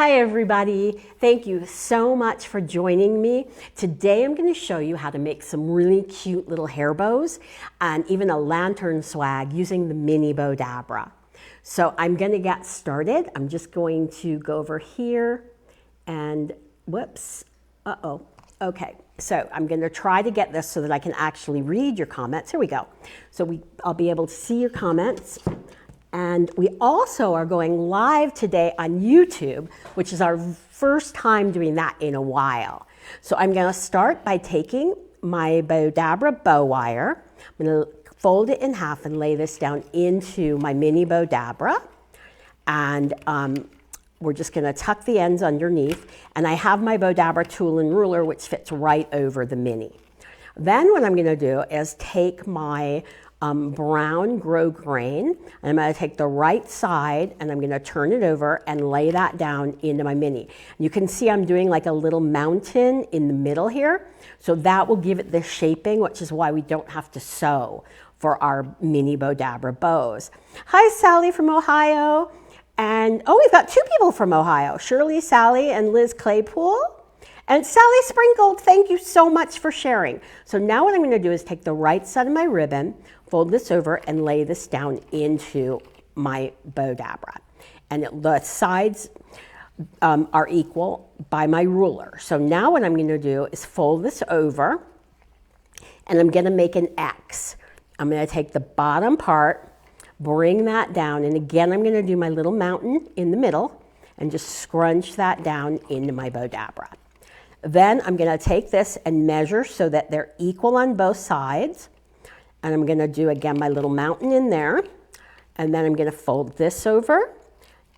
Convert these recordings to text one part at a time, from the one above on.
Hi everybody, thank you so much for joining me. Today I'm going to show you how to make some really cute little hair bows and even a lantern swag using the mini Bowdabra. So I'm going to get started. I'm just going to go over here and whoops, okay. So I'm going to try to get this so that I can actually read your comments. Here we go. So I'll be able to see your comments. And we also are going live today on YouTube, which is our first time doing that in a while. So I'm going to start by taking my Bowdabra Bow Wire. I'm going to fold it in half and lay this down into my mini Bowdabra. And we're just going to tuck the ends underneath. And I have my Bowdabra tool and ruler, which fits right over the mini. Then what I'm going to do is take my brown Grosgrain, and I'm going to take the right side and I'm going to turn it over and lay that down into my mini. You can see I'm doing like a little mountain in the middle here, so that will give it the shaping, which is why we don't have to sew for our mini Bowdabra bows. Hi Sally from Ohio, and oh, we've got two people from Ohio, Shirley, Sally, and Liz Claypool. And Sally Sprinkled, thank you so much for sharing. So now what I'm going to do is take the right side of my ribbon, fold this over, and lay this down into my Bowdabra. And the sides are equal by my ruler. So now what I'm going to do is fold this over, and I'm going to make an X. I'm going to take the bottom part, bring that down, and again I'm going to do my little mountain in the middle and just scrunch that down into my Bowdabra. Then I'm going to take this and measure so that they're equal on both sides. And I'm going to do, again, my little mountain in there. And then I'm going to fold this over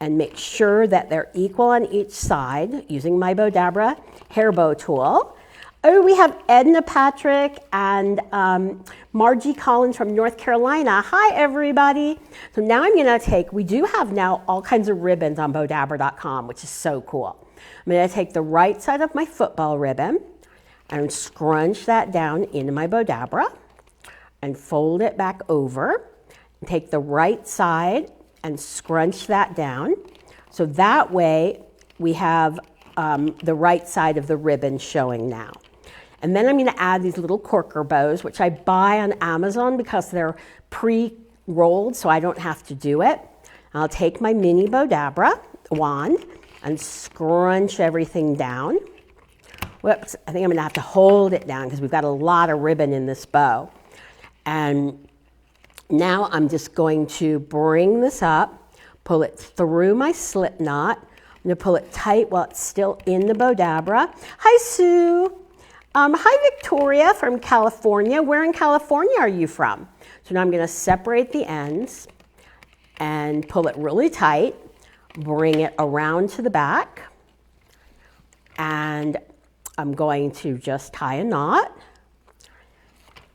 and make sure that they're equal on each side using my Bowdabra hair bow tool. Oh, we have Edna Patrick and Margie Collins from North Carolina. Hi, everybody. So now I'm going to take, we do have now all kinds of ribbons on Bowdabra.com, which is so cool. I'm going to take the right side of my football ribbon and scrunch that down into my Bowdabra and fold it back over. And take the right side and scrunch that down. So that way we have the right side of the ribbon showing now. And then I'm going to add these little korker bows, which I buy on Amazon because they're pre-rolled, so I don't have to do it. I'll take my mini Bowdabra wand and scrunch everything down. Whoops, I think I'm going to have to hold it down because we've got a lot of ribbon in this bow. And now I'm just going to bring this up, pull it through my slip knot. I'm going to pull it tight while it's still in the Bowdabra. Hi, Sue. Hi, Victoria from California. Where in California are you from? So now I'm going to separate the ends and pull it really tight. Bring it around to the back, and I'm going to just tie a knot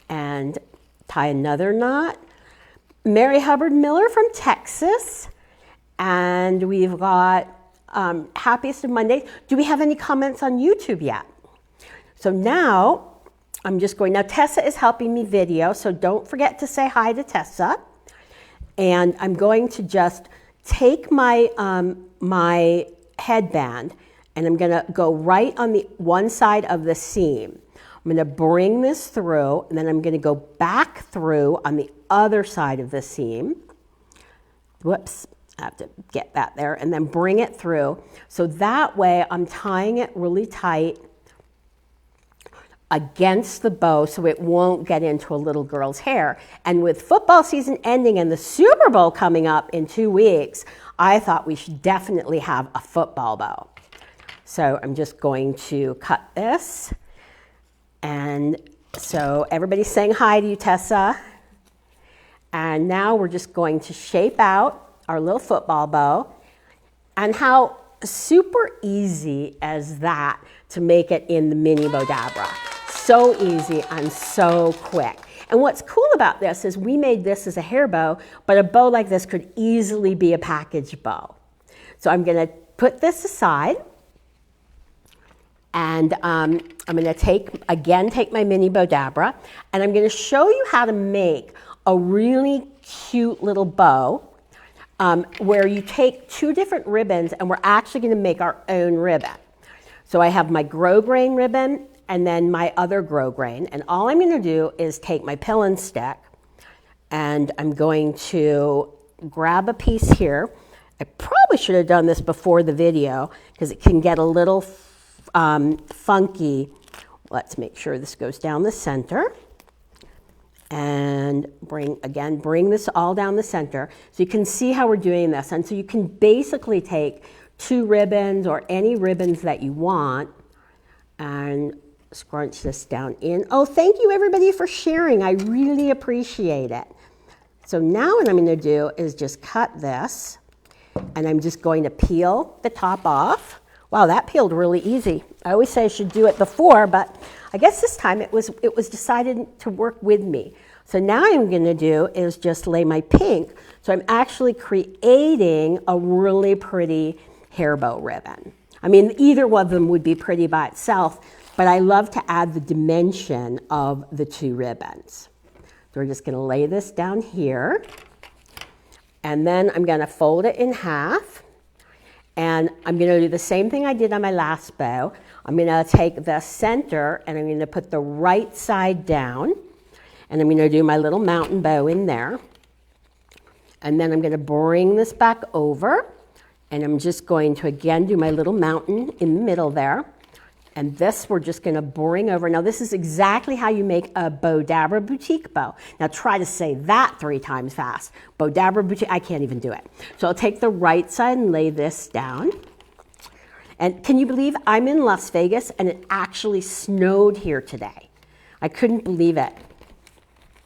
and tie another knot. Mary Hubbard Miller from Texas, and we've got Happiest of Mondays. Do we have any comments on YouTube yet? So now I'm just going, now Tessa is helping me video, so don't forget to say hi to Tessa. And I'm going to just take my my headband, and I'm going to go right on the one side of the seam. I'm going to bring this through, and then I'm going to go back through on the other side of the seam. Whoops, I have to get that there, and then bring it through. So that way I'm tying it really tight against the bow so it won't get into a little girl's hair. And with football season ending and the Super Bowl coming up in 2 weeks, I thought we should definitely have a football bow. So I'm just going to cut this. And so everybody's saying hi to you, Tessa. And now we're just going to shape out our little football bow. And how super easy is that to make it in the mini Bowdabra. So easy and so quick. And what's cool about this is we made this as a hair bow, but a bow like this could easily be a package bow. So I'm going to put this aside, and I'm going to take my mini Bowdabra, and I'm going to show you how to make a really cute little bow where you take two different ribbons and we're actually going to make our own ribbon. So I have my Grosgrain ribbon and then my other Grosgrain, and all I'm going to do is take my pill and stick, and I'm going to grab a piece here. I probably should have done this before the video because it can get a little funky. Let's make sure this goes down the center. And bring this all down the center. So you can see how we're doing this. And so you can basically take two ribbons or any ribbons that you want and scrunch this down in. Oh, thank you everybody for sharing. I really appreciate it. So now what I'm going to do is just cut this, and I'm just going to peel the top off. Wow, that peeled really easy. I always say I should do it before, but I guess this time it was decided to work with me. So now what I'm going to do is just lay my pink. So I'm actually creating a really pretty hair bow ribbon. I mean, either one of them would be pretty by itself, but I love to add the dimension of the two ribbons. So we're just going to lay this down here, and then I'm going to fold it in half. And I'm going to do the same thing I did on my last bow. I'm going to take the center and I'm going to put the right side down. And I'm going to do my little mountain bow in there. And then I'm going to bring this back over. And I'm just going to again do my little mountain in the middle there. And this we're just going to bring over. Now this is exactly how you make a Bowdabra boutique bow. Now try to say that 3 times fast. Bowdabra boutique, I can't even do it. So I'll take the right side and lay this down. And can you believe I'm in Las Vegas and it actually snowed here today? I couldn't believe it.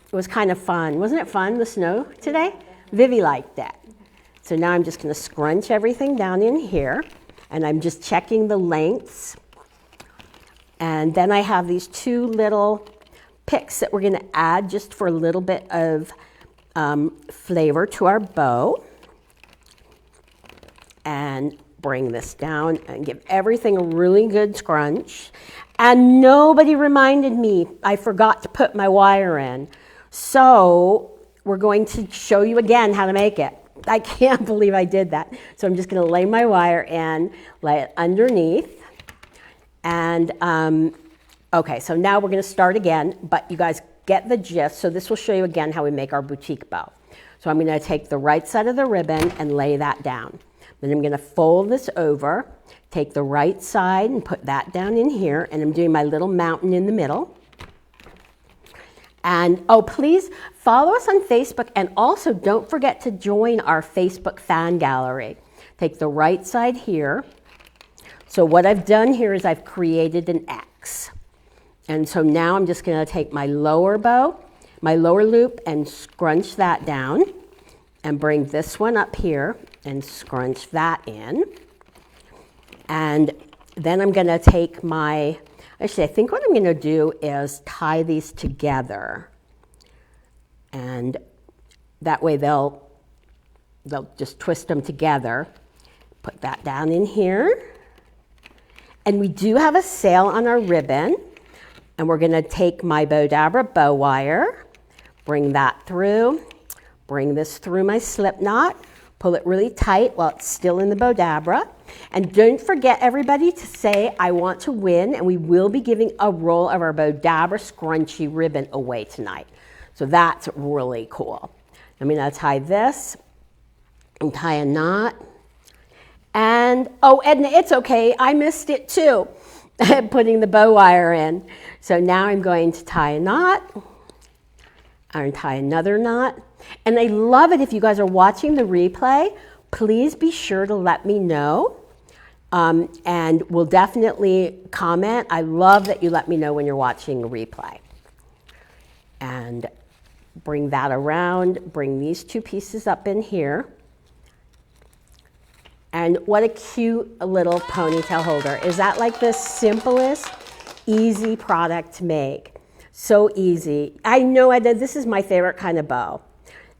It was kind of fun. Wasn't it fun, the snow today? Vivi liked it. So now I'm just going to scrunch everything down in here, and I'm just checking the lengths. And then I have these 2 little picks that we're going to add just for a little bit of flavor to our bow. And bring this down and give everything a really good scrunch. And nobody reminded me I forgot to put my wire in. So we're going to show you again how to make it. I can't believe I did that. So I'm just going to lay my wire in, lay it underneath. And okay, so now we're going to start again, but you guys get the gist. So this will show you again how we make our boutique bow. So I'm going to take the right side of the ribbon and lay that down. Then I'm going to fold this over, take the right side and put that down in here, and I'm doing my little mountain in the middle. And oh, please follow us on Facebook, and also don't forget to join our Facebook fan gallery. Take the right side here. So what I've done here is I've created an X. And so now I'm just going to take my lower bow, my lower loop, and scrunch that down, and bring this one up here and scrunch that in. And then I'm going to take my, actually I think what I'm going to do is tie these together. And that way they'll just twist them together. Put that down in here. And we do have a sale on our ribbon. And we're going to take my Bowdabra Bow Wire, bring that through, bring this through my slip knot, pull it really tight while it's still in the Bowdabra. And don't forget, everybody, to say, I want to win, and we will be giving a roll of our Bowdabra scrunchy ribbon away tonight. So that's really cool. I'm going to tie this and tie a knot. And, oh, Edna, it's okay. I missed it too, putting the bow wire in. So now I'm going to tie a knot, and tie another knot. And I love it if you guys are watching the replay. Please be sure to let me know. And we'll definitely comment. I love that you let me know when you're watching the replay. And bring that around, bring these 2 pieces up in here. And what a cute little ponytail holder. Is that like the simplest, easy product to make? So easy. I know this is my favorite kind of bow.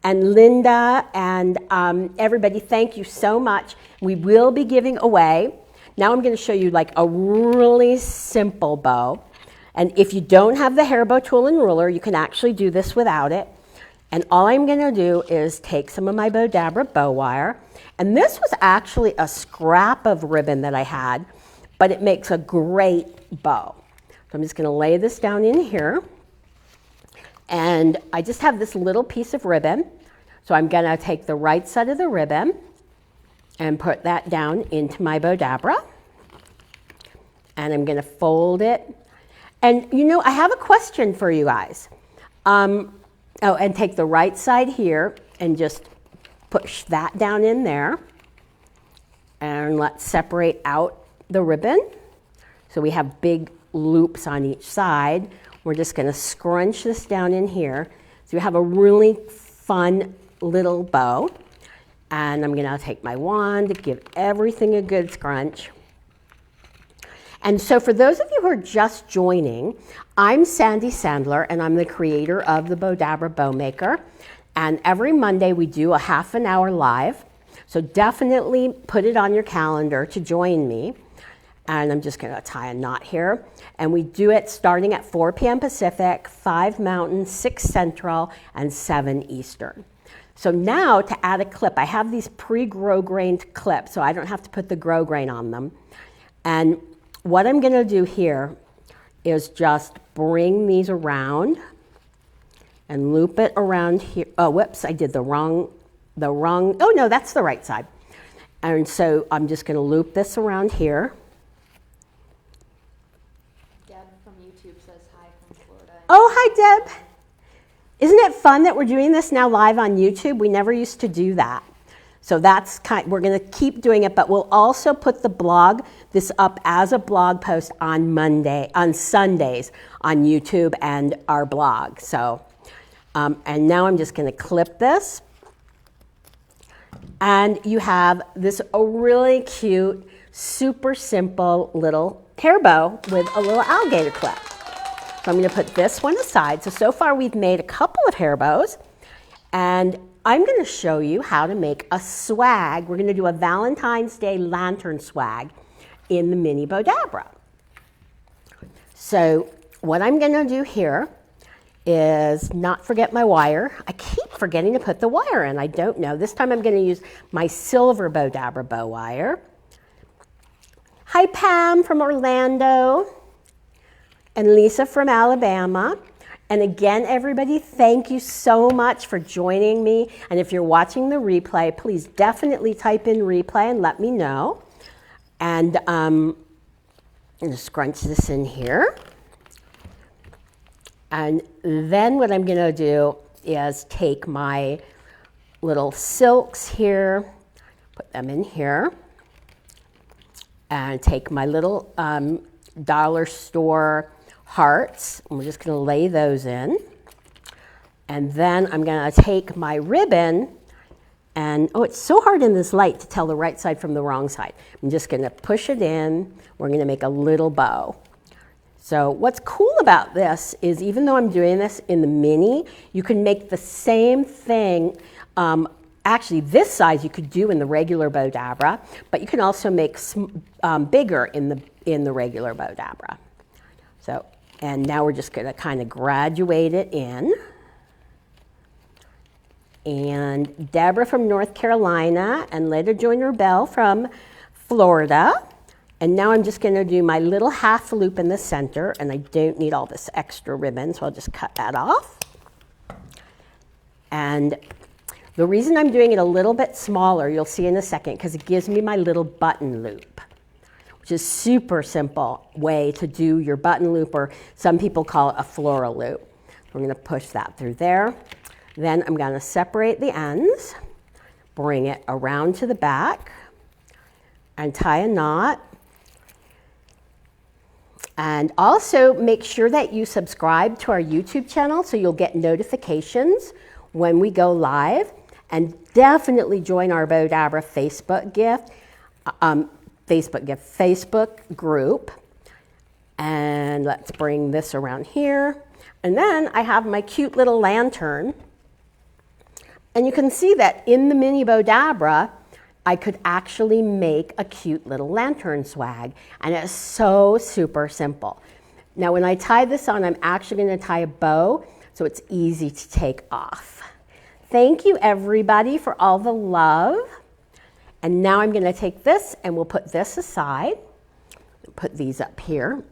And Linda and everybody, thank you so much. We will be giving away. Now I'm going to show you like a really simple bow. And if you don't have the hair bow tool and ruler, you can actually do this without it. And all I'm going to do is take some of my Bowdabra bow wire. And this was actually a scrap of ribbon that I had, but it makes a great bow. So I'm just going to lay this down in here. And I just have this little piece of ribbon. So I'm going to take the right side of the ribbon and put that down into my Bowdabra. And I'm going to fold it. And you know, I have a question for you guys. And take the right side here and just push that down in there. And let's separate out the ribbon. So we have big loops on each side. We're just going to scrunch this down in here. So you have a really fun little bow. And I'm going to take my wand to give everything a good scrunch. And so for those of you who are just joining, I'm Sandy Sandler, and I'm the creator of the Bowdabra Bow Maker. And every Monday we do a half an hour live. So definitely put it on your calendar to join me. And I'm just going to tie a knot here. And we do it starting at 4 p.m. Pacific, 5 Mountain, 6 Central, and 7 Eastern. So now to add a clip, I have these pre-Grosgrained clips, so I don't have to put the Grosgrain on them. And what I'm going to do here is just bring these around and loop it around here. Oh, whoops, I did the wrong, oh no, that's the right side. And so I'm just going to loop this around here. Deb from YouTube says hi from Florida. Oh, hi Deb. Isn't it fun that we're doing this now live on YouTube? We never used to do that. So that's we're going to keep doing it, but we'll also put this up as a blog post on Sundays on YouTube and our blog. So, and now I'm just going to clip this. And you have this really cute, super simple little hair bow with a little alligator clip. So I'm going to put this one aside. So far we've made a couple of hair bows, and I'm going to show you how to make a swag. We're going to do a Valentine's Day lantern swag in the mini Bowdabra. So what I'm going to do here is not forget my wire. I keep forgetting to put the wire in. I don't know. This time I'm going to use my silver Bowdabra bow wire. Hi Pam from Orlando and Lisa from Alabama. And again, everybody, thank you so much for joining me. And if you're watching the replay, please definitely type in replay and let me know. And I'm going to scrunch this in here. And then what I'm going to do is take my little silks here, put them in here, and take my little dollar store hearts, and we're just going to lay those in. And then I'm going to take my ribbon, and oh, it's so hard in this light to tell the right side from the wrong side. I'm just going to push it in. We're going to make a little bow. So what's cool about this is even though I'm doing this in the mini, you can make the same thing. Actually, this size you could do in the regular Bowdabra, but you can also make bigger in the regular Bowdabra. So, and now we're just going to kind of graduate it in. And Deborah from North Carolina and Leda Joyner Bell from Florida. And now I'm just going to do my little half loop in the center, and I don't need all this extra ribbon, so I'll just cut that off. And the reason I'm doing it a little bit smaller, you'll see in a second, because it gives me my little button loop, which is super simple way to do your button loop, or some people call it a floral loop. We're going to push that through there. Then I'm going to separate the ends, bring it around to the back, and tie a knot. And also make sure that you subscribe to our YouTube channel so you'll get notifications when we go live. And definitely join our Bowdabra Facebook group. And let's bring this around here. And then I have my cute little lantern. And you can see that in the mini Bowdabra, I could actually make a cute little lantern swag. And it's so super simple. Now when I tie this on, I'm actually going to tie a bow so it's easy to take off. thank you everybody for all the love. And now I'm going to take this and we'll put this aside. Put these up here.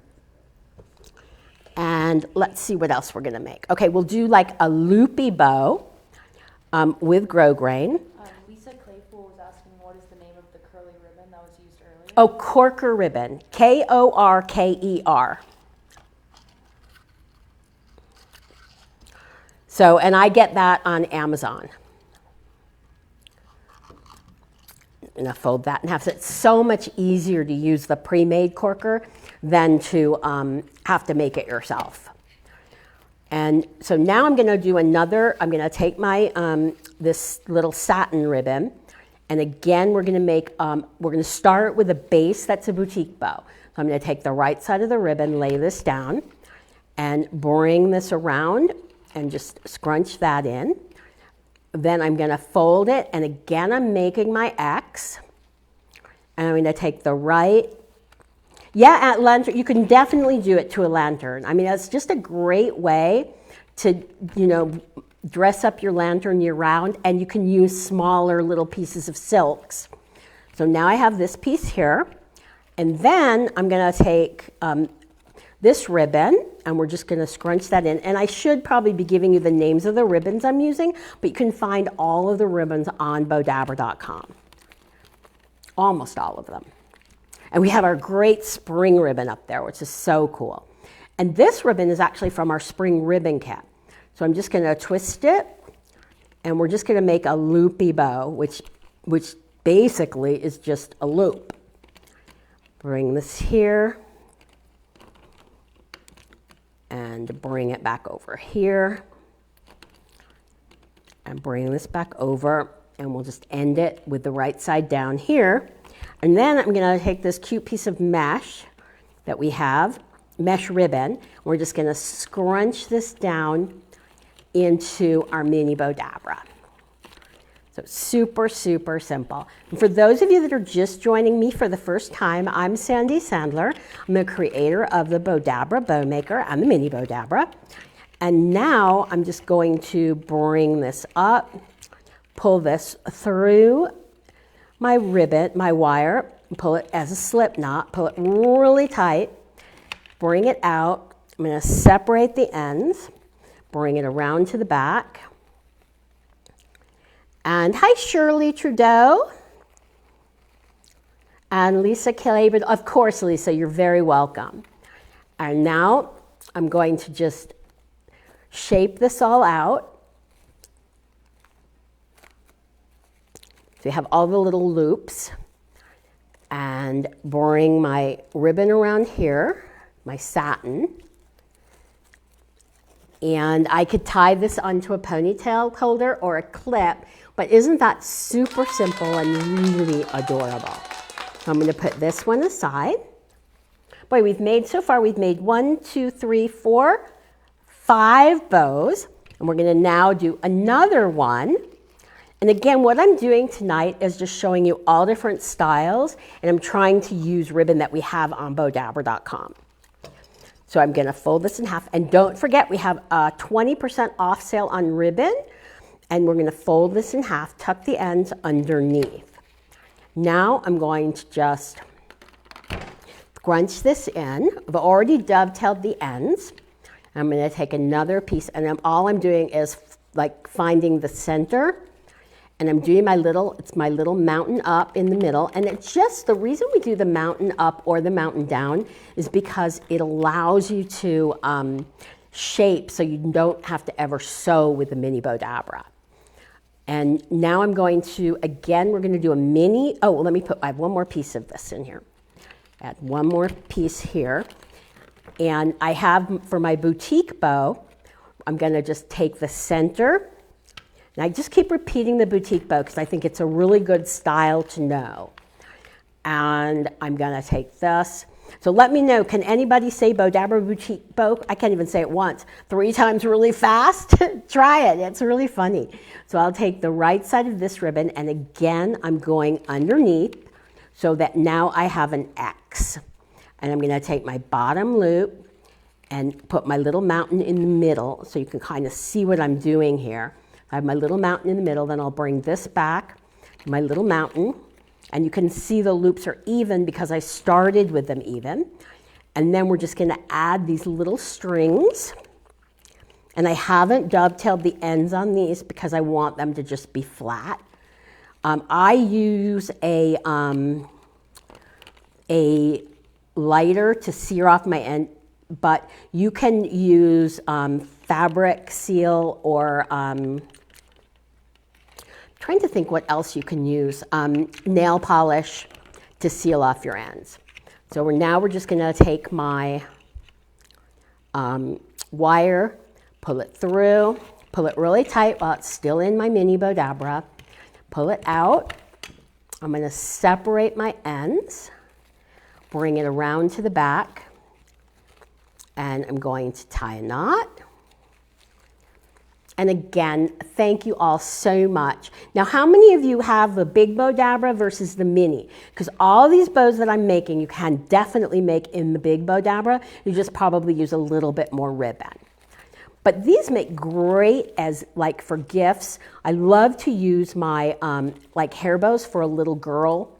And let's see what else we're going to make. Okay, we'll do like a loopy bow with grosgrain. Lisa Claypool was asking what is the name of the curly ribbon that was used earlier? Oh, korker ribbon. Korker. So, and I get that on Amazon. I'm going to fold that in half. So it's so much easier to use the pre-made korker than to have to make it yourself. And so now I'm going to do another, I'm going to take my, this little satin ribbon, and again we're going to make, we're going to start with a base that's a boutique bow. So I'm going to take the right side of the ribbon, lay this down, and bring this around, and just scrunch that in. Then I'm going to fold it, and again I'm making my X. And I'm going to take the right. Yeah, at lantern, you can definitely do it to a lantern. I mean, it's just a great way to, you know, dress up your lantern year round, and you can use smaller little pieces of silks. So now I have this piece here, and then I'm going to take this ribbon, and we're just going to scrunch that in. And I should probably be giving you the names of the ribbons I'm using, but you can find all of the ribbons on Bowdabra.com. Almost all of them. And we have our great spring ribbon up there, which is so cool. And this ribbon is actually from our spring ribbon kit. So I'm just going to twist it, and we're just going to make a loopy bow, which basically is just a loop. Bring this here. And bring it back over here, and bring this back over, and we'll just end it with the right side down here. And then I'm going to take this cute piece of mesh that we have, mesh ribbon. We're just going to scrunch this down into our mini Bowdabra. So super, super simple. And for those of you that are just joining me for the first time, I'm Sandy Sandler. I'm the creator of the Bowdabra Bow Maker and the Mini Bowdabra. And now I'm just going to bring this up, pull this through my ribbon, my wire, pull it as a slip knot, pull it really tight, bring it out. I'm going to separate the ends, bring it around to the back. And hi, Shirley Trudeau. And Lisa Claypool. Of course, Lisa, you're very welcome. And now I'm going to just shape this all out. So you have all the little loops. And bring my ribbon around here, my satin. And I could tie this onto a ponytail holder or a clip, but isn't that super simple and really adorable? So I'm going to put this one aside. Boy, we've made 1, 2, 3, 4, 5 bows. And we're going to now do another one. And again, what I'm doing tonight is just showing you all different styles, and I'm trying to use ribbon that we have on Bowdabra.com. So I'm going to fold this in half. And don't forget, we have a 20% off sale on ribbon. And we're going to fold this in half, tuck the ends underneath. Now I'm going to just scrunch this in. I've already dovetailed the ends. I'm going to take another piece, and all I'm doing is like finding the center. And I'm doing my little mountain up in the middle. And it's just, the reason we do the mountain up or the mountain down is because it allows you to shape so you don't have to ever sew with the mini Bowdabra. And now I'm going to, again, we're going to do a mini, oh, well, I have one more piece of this in here. Add one more piece here. And I have, for my boutique bow, I'm going to just take the center. And I just keep repeating the boutique bow because I think it's a really good style to know. And I'm going to take this. So let me know, can anybody say Bowdabra boutique bow? I can't even say it once. 3 times really fast? Try it. It's really funny. So I'll take the right side of this ribbon, and again, I'm going underneath so that now I have an X. And I'm going to take my bottom loop and put my little mountain in the middle so you can kind of see what I'm doing here. I have my little mountain in the middle, then I'll bring this back, my little mountain, and you can see the loops are even because I started with them even. And then we're just gonna add these little strings. And I haven't dovetailed the ends on these because I want them to just be flat. I use a lighter to sear off my end, but you can use fabric seal or trying to think what else you can use, nail polish to seal off your ends. So now we're just gonna take my wire, pull it through, pull it really tight while it's still in my mini Bowdabra, pull it out. I'm gonna separate my ends, bring it around to the back, and I'm going to tie a knot. And again, thank you all so much. Now, how many of you have the big Bowdabra versus the mini? Because all these bows that I'm making, you can definitely make in the big Bowdabra. You just probably use a little bit more ribbon. But these make great as like for gifts. I love to use my like hair bows for a little girl.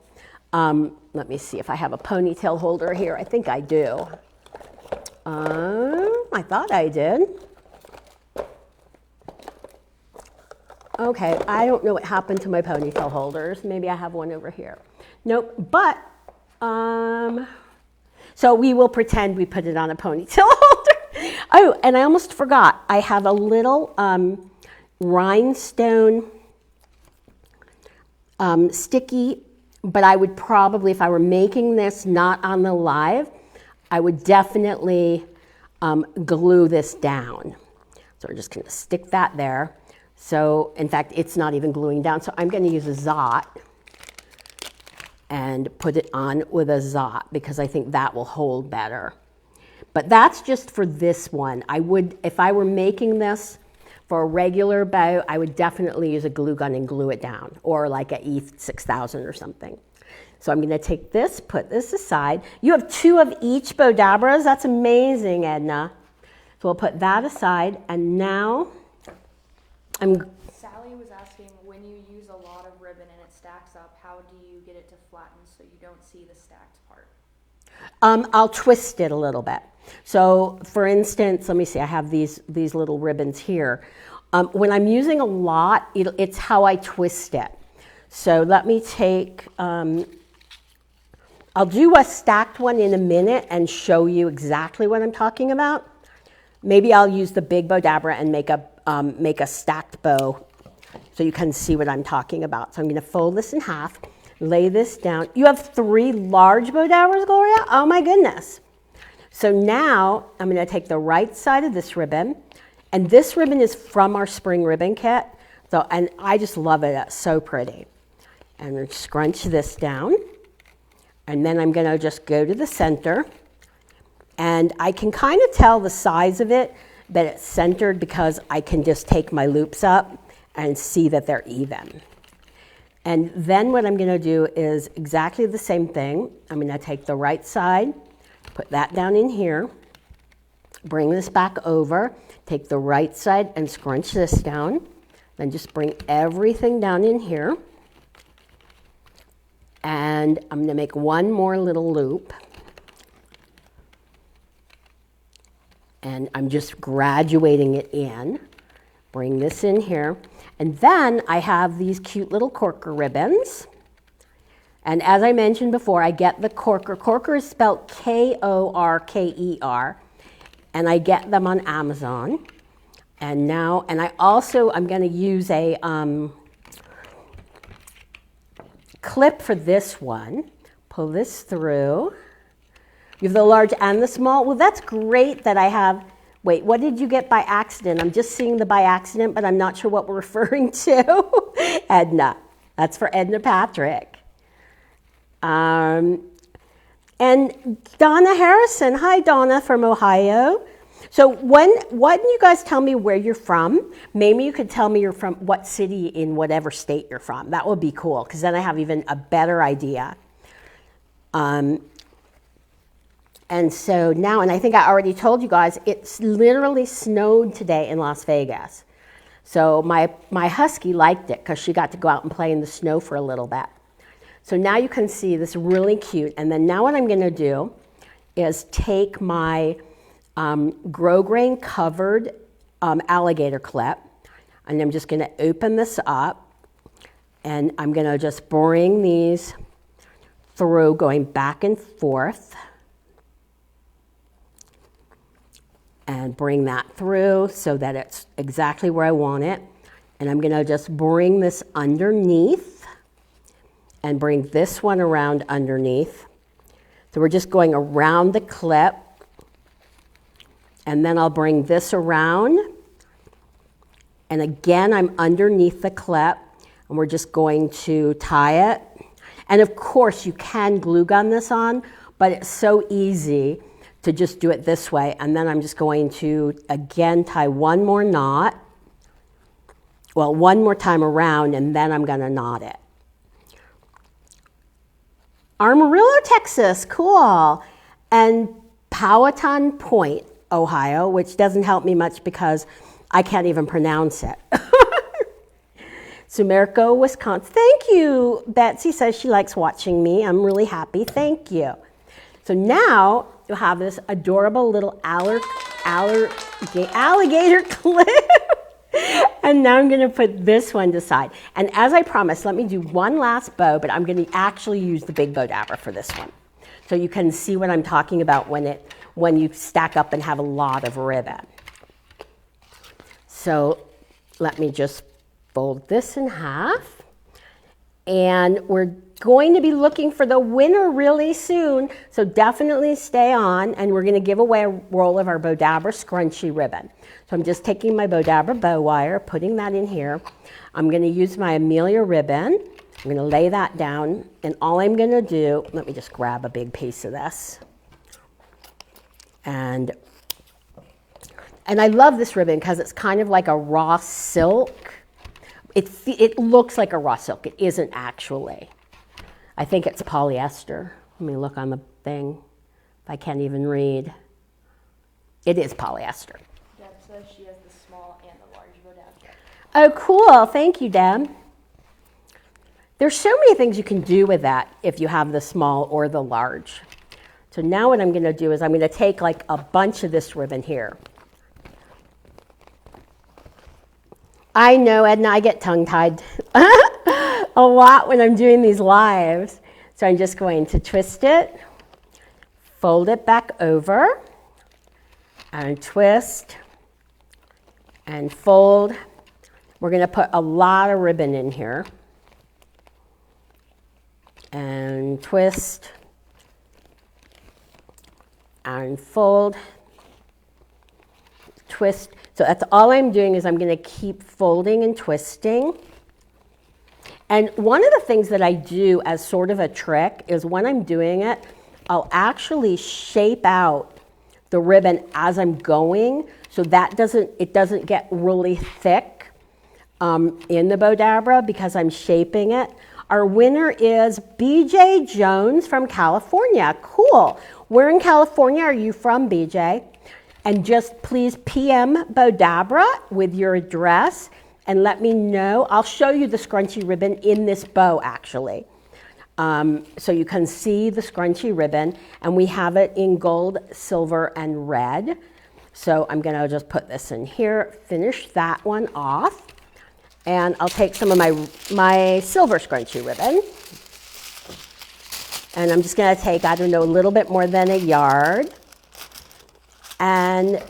Let me see if I have a ponytail holder here. I think I do. I thought I did. Okay, I don't know what happened to my ponytail holders. Maybe I have one over here. Nope, but, so we will pretend we put it on a ponytail holder. Oh, and I almost forgot. I have a little rhinestone sticky, but I would probably, if I were making this not on the live, I would definitely glue this down. So we're just gonna stick that there. So, in fact, it's not even gluing down. So I'm going to use a Zot and put it on with a Zot because I think that will hold better. But that's just for this one. I would, if I were making this for a regular bow, I would definitely use a glue gun and glue it down, or like a E6000 or something. So I'm going to take this, put this aside. You have 2 of each Bowdabras. That's amazing, Edna. So we'll put that aside, and now Sally was asking, when you use a lot of ribbon and it stacks up, how do you get it to flatten so you don't see the stacked part? I'll twist it a little bit. So for instance, let me see, I have these little ribbons here. When I'm using a lot, it's how I twist it. So let me take, I'll do a stacked one in a minute and show you exactly what I'm talking about. Maybe I'll use the big Bowdabra and make a stacked bow so you can see what I'm talking about. So I'm going to fold this in half, lay this down. You have 3 large Bowdabras, Gloria? Oh my goodness. So now I'm going to take the right side of this ribbon, and this ribbon is from our spring ribbon kit. So, and I just love it. It's so pretty. And we'll scrunch this down, and then I'm going to just go to the center. And I can kind of tell the size of it, that it's centered, because I can just take my loops up and see that they're even. And then what I'm going to do is exactly the same thing. I'm going to take the right side, put that down in here, bring this back over, take the right side and scrunch this down, then just bring everything down in here. And I'm going to make one more little loop. And I'm just graduating it in. Bring this in here. And then I have these cute little korker ribbons. And as I mentioned before, I get the korker. Korker is spelled Korker. And I get them on Amazon. And now, and I also, I'm going to use a clip for this one. Pull this through. You have the large and the small. Well, that's great that I have. Wait, what did you get by accident? I'm just seeing the by accident, but I'm not sure what we're referring to. Edna. That's for Edna Patrick. And Donna Harrison. Hi, Donna from Ohio. So why don't you guys tell me where you're from? Maybe you could tell me you're from what city in whatever state you're from. That would be cool, because then I have even a better idea. And so now, and I think I already told you guys, it's literally snowed today in Las Vegas. So my husky liked it because she got to go out and play in the snow for a little bit. So now you can see this really cute. And then now what I'm going to do is take my Grosgrain covered alligator clip, and I'm just going to open this up, and I'm going to just bring these through, going back and forth, and bring that through so that it's exactly where I want it. And I'm going to just bring this underneath and bring this one around underneath. So we're just going around the clip, and then I'll bring this around, and again I'm underneath the clip, and we're just going to tie it. And of course you can glue gun this on, but it's so easy to just do it this way. And then I'm just going to again tie one more knot, well, one more time around, and then I'm going to knot it. Amarillo, Texas, cool. And Powhatan Point, Ohio, which doesn't help me much because I can't even pronounce it. Sumerco, Wisconsin. Thank you. Betsy says she likes watching me. I'm really happy. Thank you. So now you'll have this adorable little alligator clip. And now I'm going to put this one to the side. And as I promised, let me do one last bow, but I'm going to actually use the big Bowdabra for this one. So you can see what I'm talking about when you stack up and have a lot of ribbon. So let me just fold this in half. And we're going to be looking for the winner really soon, so definitely stay on, and we're going to give away a roll of our Bowdabra scrunchy ribbon. So I'm just taking my Bowdabra bow wire, putting that in here. I'm going to use my Amelia ribbon. I'm going to lay that down, and all I'm going to do, let me just grab a big piece of this. And I love this ribbon because it's kind of like a raw silk. It looks like a raw silk. It isn't actually. I think it's polyester. Let me look on the thing if I can't even read. It is polyester. Deb says she has the small and the large Bowdabra. Oh, cool. Thank you, Deb. There's so many things you can do with that if you have the small or the large. So now what I'm going to do is I'm going to take like a bunch of this ribbon here. I know, Edna, I get tongue-tied a lot when I'm doing these lives. So I'm just going to twist it, fold it back over, and twist, and fold. We're going to put a lot of ribbon in here. And twist, and fold, twist. So that's all I'm doing is I'm going to keep folding and twisting. And one of the things that I do as sort of a trick is when I'm doing it, I'll actually shape out the ribbon as I'm going, so that it doesn't get really thick in the Bowdabra because I'm shaping it. Our winner is BJ Jones from California. Cool. Where in California are you from, BJ? And just please PM Bowdabra with your address and let me know. I'll show you the scrunchy ribbon in this bow, actually. So you can see the scrunchy ribbon, and we have it in gold, silver, and red. So I'm going to just put this in here, finish that one off, and I'll take some of my silver scrunchy ribbon. And I'm just going to take, I don't know, a little bit more than a yard. And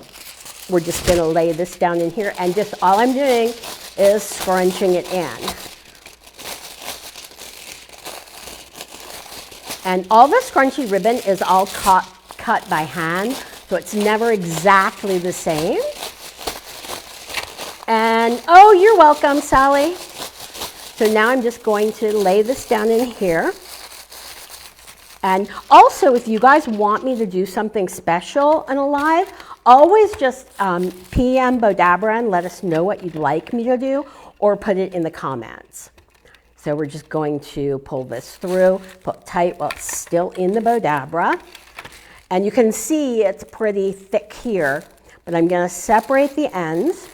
we're just going to lay this down in here, and just all I'm doing is scrunching it in. And all the scrunchy ribbon is all cut by hand, so it's never exactly the same. And, oh, you're welcome, Sally. So now I'm just going to lay this down in here. And also, if you guys want me to do something special in a live, always just PM Bowdabra and let us know what you'd like me to do, or put it in the comments. So we're just going to pull this through, put tight while it's still in the Bowdabra. And you can see it's pretty thick here, but I'm going to separate the ends.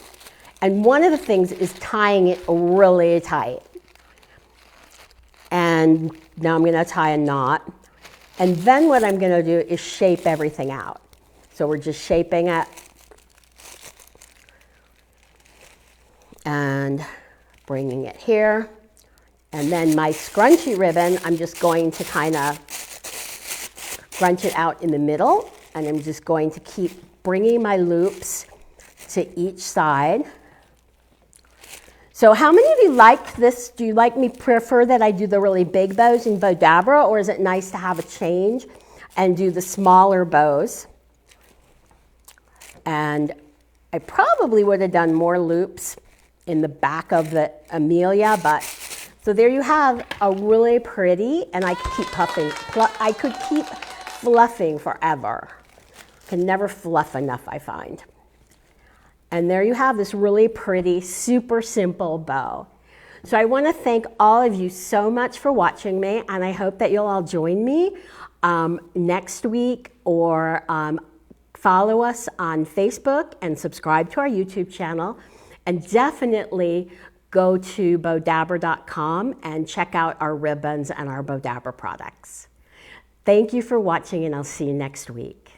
And one of the things is tying it really tight. And now I'm going to tie a knot. And then what I'm going to do is shape everything out. So we're just shaping it. And bringing it here. And then my scrunchy ribbon, I'm just going to kind of scrunch it out in the middle. And I'm just going to keep bringing my loops to each side. So how many of you like this? Do you like me prefer that I do the really big bows in Bowdabra, or is it nice to have a change and do the smaller bows? And I probably would have done more loops in the back of the Amelia, but so there you have a really pretty, and I could keep puffing. I could keep fluffing forever. Can never fluff enough, I find. And there you have this really pretty, super simple bow. So I want to thank all of you so much for watching me, and I hope that you'll all join me next week, or follow us on Facebook and subscribe to our YouTube channel. And definitely go to Bowdabra.com and check out our ribbons and our Bowdabra products. Thank you for watching, and I'll see you next week.